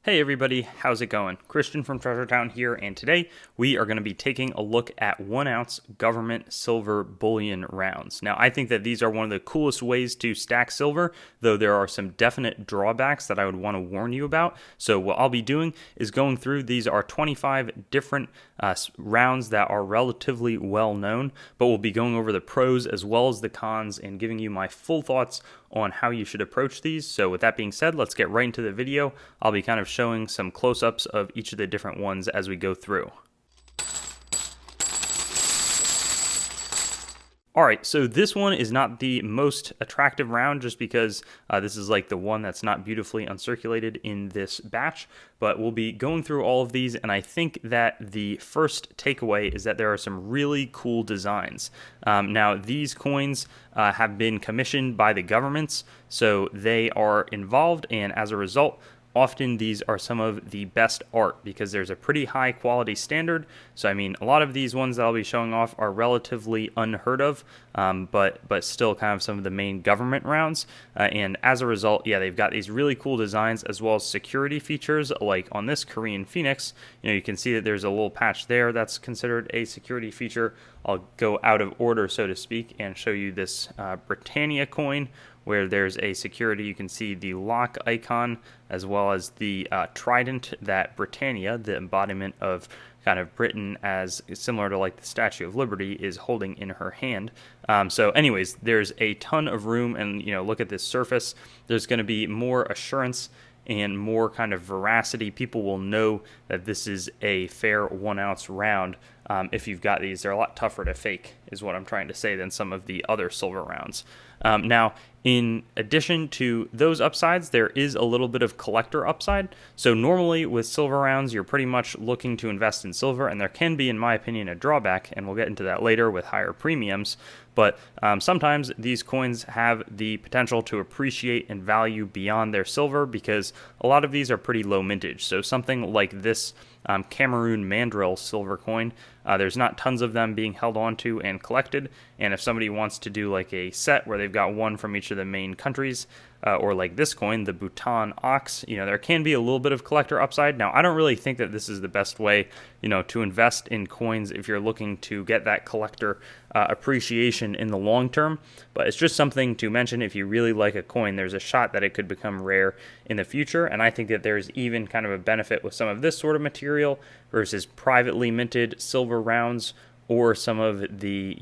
Hey everybody, how's it going? Christian from Treasure Town here, and today we are going to be taking a look at 1 ounce government silver bullion rounds. Now, I think that these are one of the coolest ways to stack silver, though there are some definite drawbacks that I would want to warn you about. So what I'll be doing is going through, these are 25 different rounds that are relatively well known, but we'll be going over the pros as well as the cons and giving you my full thoughts on how you should approach these. So with that being said, let's get right into the video. I'll be kind of showing some close-ups of each of the different ones as we go through. Alright, so this one is not the most attractive round just because this is like the one that's not beautifully uncirculated in this batch, but we'll be going through all of these, and I think that the first takeaway is that there are some really cool designs. Now, these coins have been commissioned by the governments, so they are involved, and as a result, often these are some of the best art because there's a pretty high quality standard. So I mean, a lot of these ones that I'll be showing off are relatively unheard of, but still kind of some of the main government rounds. And as a result, yeah, they've got these really cool designs as well as security features. Like on this Korean Phoenix, you can see that there's a little patch there that's considered a security feature. I'll go out of order, so to speak, and show you this Britannia coin, where there's a security. You can see the lock icon as well as the trident that Britannia, the embodiment of kind of Britain as similar to like the Statue of Liberty, is holding in her hand. So anyways, there's a ton of room, and look at this surface. There's going to be more assurance and more kind of veracity. People will know that this is a fair 1 ounce round if you've got these. They're a lot tougher to fake, is what I'm trying to say, than some of the other silver rounds. Now, in addition to those upsides, there is a little bit of collector upside. So normally with silver rounds, you're pretty much looking to invest in silver, and there can be, in my opinion, a drawback, and we'll get into that later with higher premiums. But sometimes these coins have the potential to appreciate in value beyond their silver because a lot of these are pretty low mintage. So something like this Cameroon Mandrill silver coin, there's not tons of them being held onto and collected, and if somebody wants to do like a set where they've got one from each of the main countries, or like this coin, the Bhutan Ox, there can be a little bit of collector upside. Now, I don't really think that this is the best way, to invest in coins if you're looking to get that collector appreciation in the long term, but it's just something to mention. If you really like a coin, there's a shot that it could become rare in the future, and I think that there's even kind of a benefit with some of this sort of material versus privately minted silver rounds, or some of the,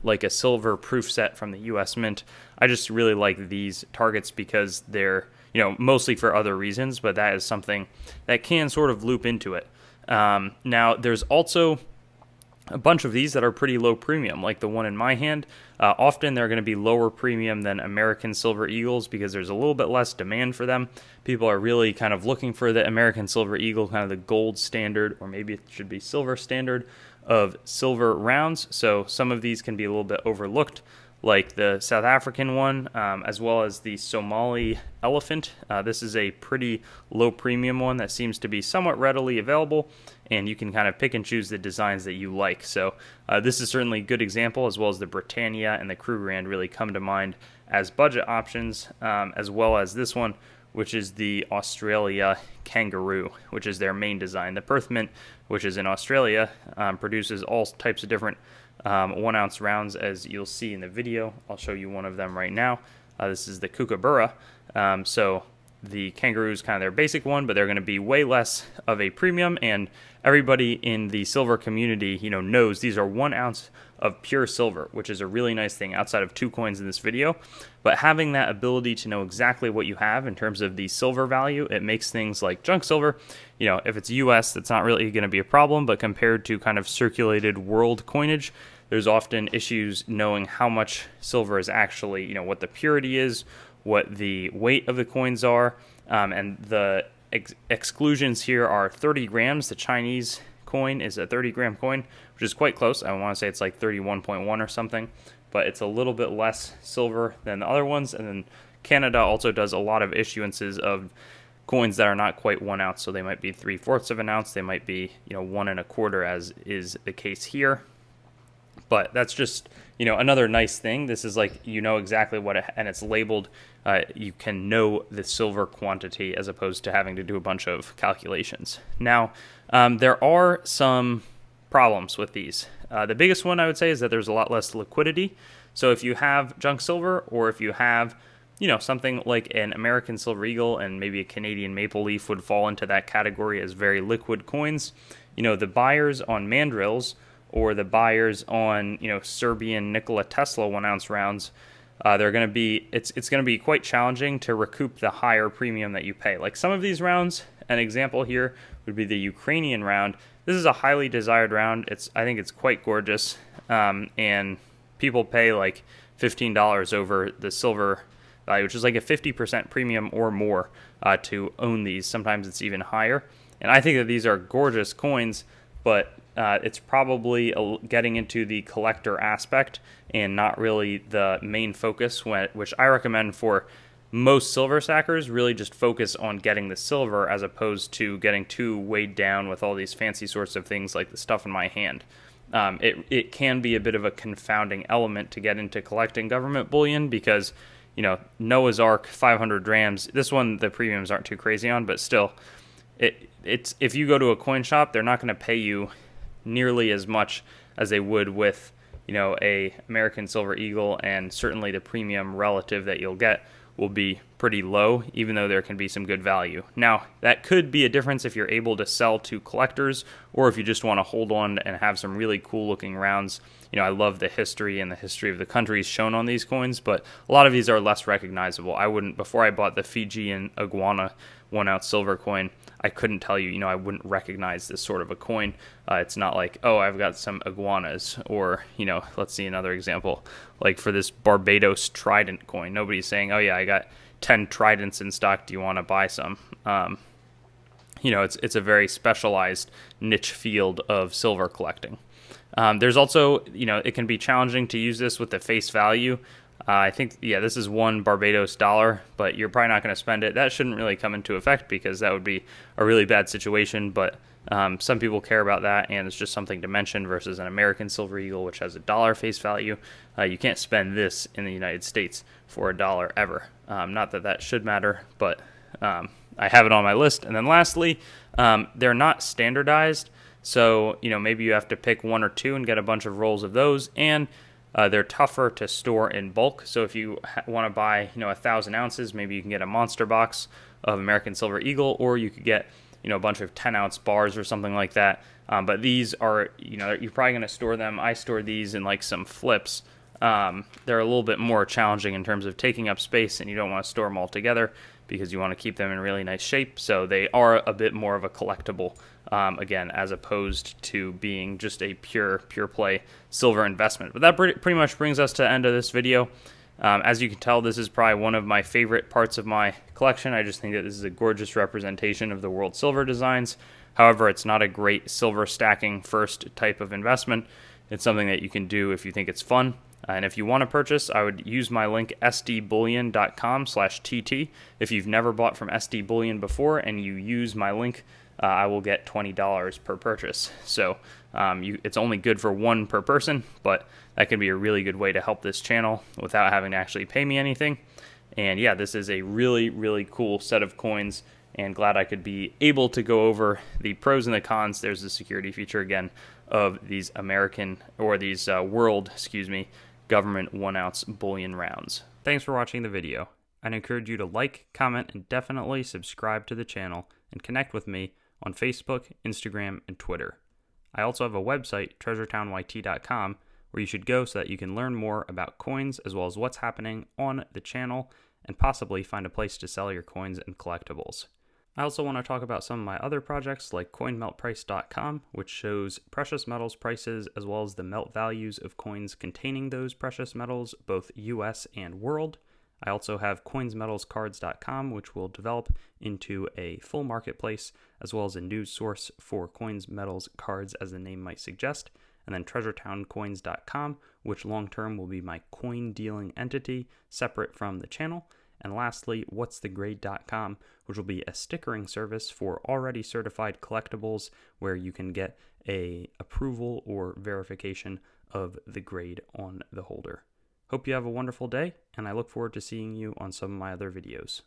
like a silver proof set from the US Mint. I just really like these targets because they're, mostly for other reasons, but that is something that can sort of loop into it. Now, there's also a bunch of these that are pretty low premium, like the one in my hand. Often they're going to be lower premium than American Silver Eagles because there's a little bit less demand for them. People are really kind of looking for the American Silver Eagle, kind of the gold standard, or maybe it should be silver standard of silver rounds. So some of these can be a little bit overlooked, like the South African one, as well as the Somali elephant. This is a pretty low premium one that seems to be somewhat readily available, and you can kind of pick and choose the designs that you like. So this is certainly a good example, as well as the Britannia and the Krugerrand really come to mind as budget options, as well as this one, which is the Australia Kangaroo, which is their main design. The Perth Mint, which is in Australia, produces all types of different 1 ounce rounds, as you'll see in the video. I'll show you one of them right now. This is the Kookaburra. So the Kangaroo is kind of their basic one, but they're going to be way less of a premium, and everybody in the silver community, knows these are 1 ounce of pure silver, which is a really nice thing outside of 2 coins in this video. But having that ability to know exactly what you have in terms of the silver value, it makes things like junk silver, if it's US, that's not really going to be a problem, but compared to kind of circulated world coinage, there's often issues knowing how much silver is actually, what the purity is, what the weight of the coins are, and the exclusions here are 30 grams. The Chinese coin is a 30-gram coin, which is quite close. I want to say it's like 31.1 or something, but it's a little bit less silver than the other ones. And then Canada also does a lot of issuances of coins that are not quite 1 ounce, so they might be 3/4 of an ounce, they might be 1 1/4, as is the case here. But that's just, another nice thing. This is like, exactly what and it's labeled. You can know the silver quantity as opposed to having to do a bunch of calculations. Now, there are some problems with these. The biggest one I would say is that there's a lot less liquidity. So if you have junk silver, or if you have, something like an American Silver Eagle and maybe a Canadian Maple Leaf would fall into that category as very liquid coins. The buyers on mandrills or the buyers on, Serbian Nikola Tesla 1 ounce rounds, they're going to be, it's going to be quite challenging to recoup the higher premium that you pay. Like some of these rounds, an example here would be the Ukrainian round. This is a highly desired round. I think it's quite gorgeous. And people pay like $15 over the silver value, which is like a 50% premium or more to own these. Sometimes it's even higher. And I think that these are gorgeous coins, but it's probably getting into the collector aspect and not really the main focus, which I recommend for most silver stackers. Really just focus on getting the silver as opposed to getting too weighed down with all these fancy sorts of things like the stuff in my hand. It can be a bit of a confounding element to get into collecting government bullion because, Noah's Ark 500 grams. This one the premiums aren't too crazy on, but still, it's if you go to a coin shop, they're not going to pay you nearly as much as they would with, a American Silver Eagle, and certainly the premium relative that you'll get will be pretty low, even though there can be some good value. Now, that could be a difference if you're able to sell to collectors, or if you just want to hold on and have some really cool looking rounds. I love the history and the history of the countries shown on these coins, but a lot of these are less recognizable. Before I bought the Fijian iguana 1 ounce silver coin, I couldn't tell you, I wouldn't recognize this sort of a coin. It's not like, oh, I've got some iguanas, or, let's see another example. Like for this Barbados trident coin, nobody's saying, oh yeah, I got 10 tridents in stock. Do you want to buy some? It's a very specialized niche field of silver collecting. There's also, it can be challenging to use this with the face value. I think, this is $1 Barbados dollar, but you're probably not going to spend it. That shouldn't really come into effect because that would be a really bad situation, but some people care about that, and it's just something to mention versus an American Silver Eagle, which has $1 face value. You can't spend this in the United States for $1 ever. Not that that should matter, but I have it on my list. And then lastly, they're not standardized. So, maybe you have to pick 1 or 2 and get a bunch of rolls of those, and they're tougher to store in bulk. So if you want to buy, 1,000 ounces, maybe you can get a monster box of American Silver Eagle, or you could get, a bunch of 10-ounce bars or something like that. But these are, you're probably going to store them. I store these in like some flips. They're a little bit more challenging in terms of taking up space, and you don't want to store them all together because you want to keep them in really nice shape. So they are a bit more of a collectible, again, as opposed to being just a pure play silver investment. But that pretty much brings us to the end of this video. As you can tell, this is probably one of my favorite parts of my collection. I just think that this is a gorgeous representation of the world silver designs. However, it's not a great silver stacking first type of investment. It's something that you can do if you think it's fun. And if you want to purchase, I would use my link sdbullion.com/TT. If you've never bought from SD Bullion before and you use my link, I will get $20 per purchase. So it's only good for 1 per person, but that can be a really good way to help this channel without having to actually pay me anything. And yeah, this is a really, really cool set of coins, and glad I could be able to go over the pros and the cons. There's the security feature again of these world government 1 ounce bullion rounds. Thanks for watching the video. I'd encourage you to like, comment, and definitely subscribe to the channel and connect with me on Facebook, Instagram, and Twitter. I also have a website, treasuretownYT.com, where you should go so that you can learn more about coins as well as what's happening on the channel and possibly find a place to sell your coins and collectibles. I also want to talk about some of my other projects like coinmeltprice.com, which shows precious metals prices as well as the melt values of coins containing those precious metals, both US and world. I also have coinsmetalscards.com, which will develop into a full marketplace as well as a news source for coins, metals, cards, as the name might suggest. And then treasuretowncoins.com, which long-term will be my coin dealing entity separate from the channel. And lastly, whatsthegrade.com, which will be a stickering service for already certified collectibles where you can get a approval or verification of the grade on the holder. Hope you have a wonderful day, and I look forward to seeing you on some of my other videos.